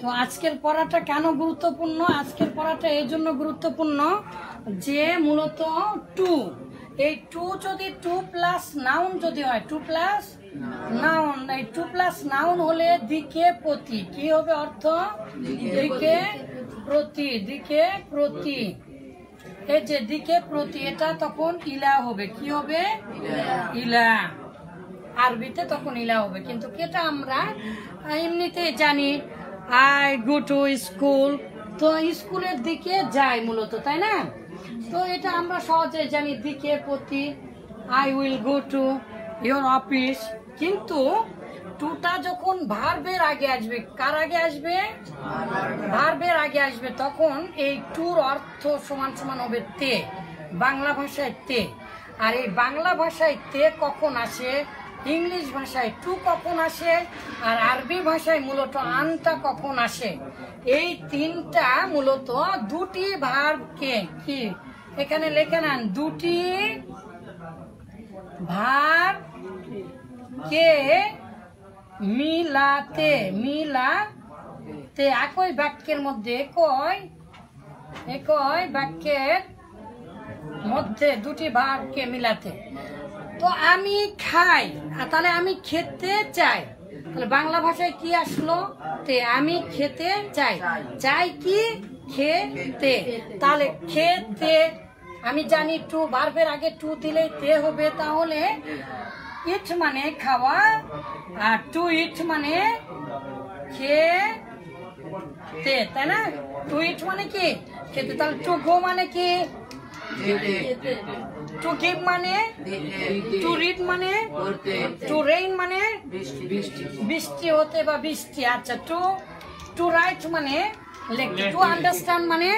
তো আজকের পড়াটা কেন গুরুত্বপূর্ণ? আজকের পড়াটা এই জন্য গুরুত্বপূর্ণ যে মূলত টু, এই টু যদি টু প্লাস নাউন যদি হয়, টু প্লাস নাউন, এই টু প্লাস নাউন হলে দিকে প্রতি, কি হবে অর্থ? দিকে প্রতি, দিকে প্রতি, এই যে দিকে প্রতি, এটা তখন ইলা হবে। কি হবে? ইলা, আরবিতে তখন ইলা হবে। কিন্তু এটা আমরা এমনিতে জানি আই গো টু স্কুল, তো স্কুলের দিকে যাই মূলত, তাই না? তো এটা আমরা সহজে জানি দিকে প্রতি, I will go to your office. কিন্তু টুটা যখন ভার্বের আগে আসবে, কার আগে আসবে? ভার্বের আগে আসবে, তখন এই টুর অর্থ সমান সমান হবে তে, বাংলা ভাষায় তে। আর এই বাংলা ভাষায় তে কখন আসে, ইংলিশ ভাষায় টু কখন আসে, আর আরবি ভাষায় মূলত আনটা কখন আসে, এই তিনটা মূলত দুটি ভার্বকে, কি এখানে লেখে নেন, দুটি ভার্বকে মিলাতে, মিলাতে, একই বাক্যের মধ্যে, একই বাক্যের মধ্যে দুটি ভার্বকে মিলাতে। তো আমি খাই, তাহলে আমি খেতে চাই, তাহলে বাংলা ভাষায় কি আসলো? তে, আমি খেতে চাই, চাই কি? খেতে। তাহলে খেতে, আমি জানি টু, ভার্বের আগে টু দিলেই তে হবে, তাহলে ইট মানে খাওয়া, আর টু ইট মানে খেতে, তাই না? টু ইট মানে কি? খেতে। তাহলে টু গো মানে কি? টু গিভ মানে, টু রিড মানে, টু রেইন মানে বৃষ্টি হতে বা বৃষ্টি। আচ্ছা, টু রাইট মানে লিখতে, টু আন্ডারস্ট্যান্ড মানে,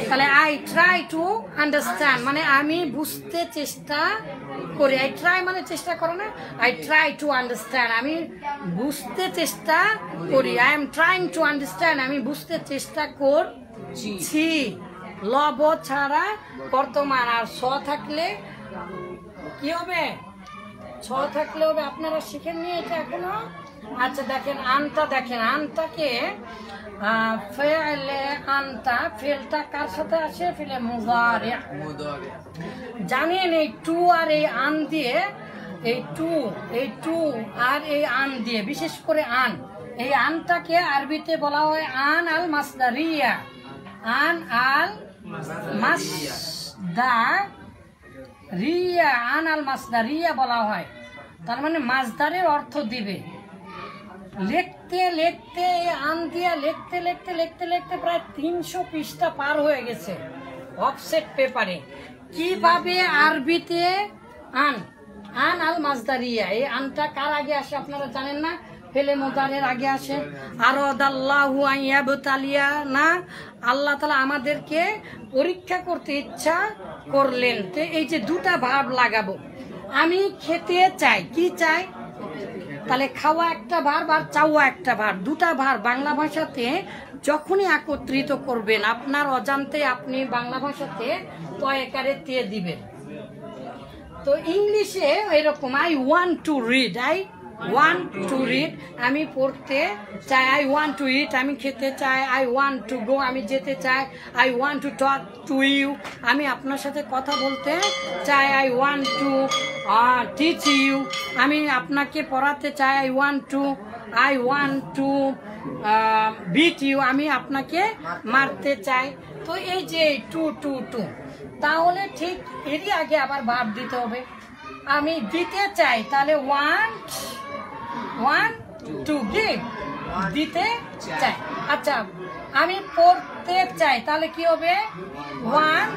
তাহলে আই ট্রাই টু আন্ডারস্ট্যান্ড মানে আমি বুঝতে চেষ্টা করি। আই ট্রাই মানে চেষ্টা করো না, আই ট্রাই টু আন্ডারস্ট্যান্ড, আমি বুঝতে চেষ্টা করি। I am trying to understand, আমি বুঝতে চেষ্টা করছি। লব ছাড়া বর্তমান, আর স থাকলে কি হবে? ছ থাকলে হবে। আপনারা শিখেননি এটা এখনো? আচ্ছা দেখেন, আনটা দেখেন, আনটাকে ফেলে, আনটা ফেলটা কার সাথে আসে? ফেলে মুজারে। জানেন এই টু আর এই আন দিয়ে, এই টু আর এই আন দিয়ে, বিশেষ করে আন, এই আনটাকে আরবিতে বলা হয় আন আল মাসদারিয়া, আন আল মাসদারিয়া, আন আল মাসদারিয়া বলা হয়। তার মানে মাসদারের অর্থ দিবে। লিখতে লিখতে আন দিয়া লিখতে লিখতে লিখতে লিখতে প্রায় 300 পৃষ্ঠা পার হয়ে গেছে অফসেট পেপারে। কিভাবে আরবিতে আন, আন আল মাসদারিয়া, এই আনটা কার আগে আসে আপনারা জানেন না? ফেলে মুজারের আগে আসে। আরাদাল্লাহু আন ইয়াবতালিয়া না, আল্লাহ তাআলা আমাদেরকে পরীক্ষা করতে ইচ্ছা করলেন। তো এই যে দুটা ভার্ব লাগাবো, আমি খেতে চাই, কি চাই? তাহলে খাওয়া একটা ভার্ব আর চাওয়া একটা ভার্ব, দুটা ভার্ব বাংলা ভাষাতে যখনই একত্রিত করবেন, আপনার অজান্তে আপনি বাংলা ভাষাতে তয়কারে তে দিবেন। তো ইংলিশে এরকম, I want to read, I want to read, আমি পড়তে চাই। আই ওয়ান্ট টু ইট, আমি খেতে চাই। আই ওয়ান্ট টু গো, আমি যেতে চাই। I want to talk to you, আমি আপনার সাথে কথা বলতে চাই। I want to teach you, আমি আপনাকে পড়াতে চাই। I want to beat you, আমি আপনাকে মারতে চাই। তো এই যে টু টু টু, তাহলে ঠিক এরই আগে আবার ভার্ব দিতে হবে। আমি দিতে চাই, তাহলে ওয়ান্ট টু গিভ, দিতে চাই। আচ্ছা, আমি পড়তে চাই, তাহলে কি হবে? ওয়ান্ট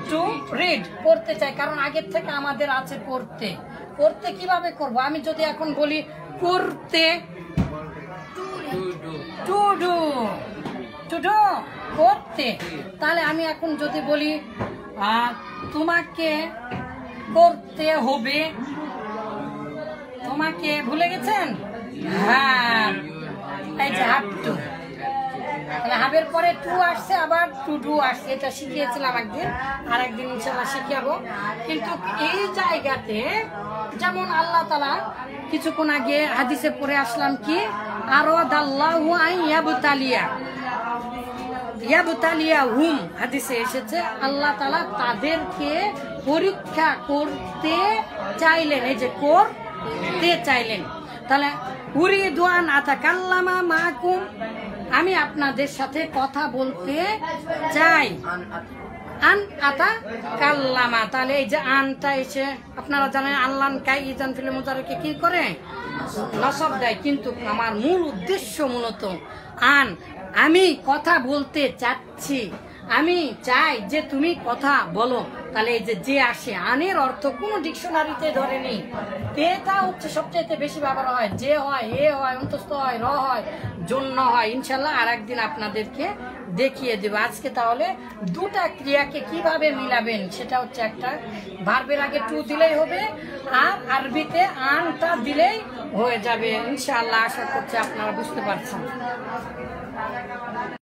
টু রিড, পড়তে চাই, কারণ আগের থেকে আমাদের আছে পড়তে। পড়তে কিভাবে করব? আমি যদি এখন বলি করতে, টু ডু, টু ডু করতে, তাহলে আমি এখন যদি বলি তোমাকে করতে হবে, তোমাকে ভুলে গেছেন? হ্যাঁ, এই যে হ্যাভ টু, তাহলে হাবের পরে টু আসছে, আবার টু ডু আসছে। এটা শিখিয়েছিলাম একদিন, আর একদিন ইনশাআল্লাহ শিখাবো। কিন্তু এই জায়গাতে যেমন আল্লাহ তাআলা কিছুক্ষণ আগে হাদিসে পড়ে আসলাম কি, আরাদাল্লাহু আন ইয়াবতালিয়া হুম, হাদিসে এসেছে আল্লাহ তাআলা তাদেরকে পরীক্ষা করতে চাইলেন, এই যে করতে চাইলেন। তাহলে উরিদু আন আতাকাল্লামা মাকুম, আমি আপনাদের সাথে কথা বলতে চাই। আন আতা কাল্লামা, তাহলে এই যে আনটা এসে আপনারা জানেন আল্লাহ কাইজান ফিল মুজারিকে কি করে নসব দেয়, কিন্তু আমার মূল উদ্দেশ্য মূলত আন, আমি কথা বলতে চাচ্ছি, আমি চাই যে তুমি কথা বলো। তাহলে এই যে আসে আনের অর্থ কোনো ডিকশনারিতে ধরেনি, এটা হচ্ছে সবচেয়ে বেশি ব্যবহার হয়, যে হয়, হে হয়, অন্তস্থ হয়, র হয়, জন্য হয়। ইনশাল্লাহ আর একদিন আপনাদেরকে দেখিয়ে দেব। আজকে তাহলে দুটা ক্রিয়াকে কিভাবে মিলাবেন সেটা হচ্ছে, একটা ভার্বের আগে টু দিলেই হবে, আর আরবিতে আনটা দিলেই হয়ে যাবে। ইনশাআল্লাহ আশা করছি আপনারা বুঝতে পারছেন।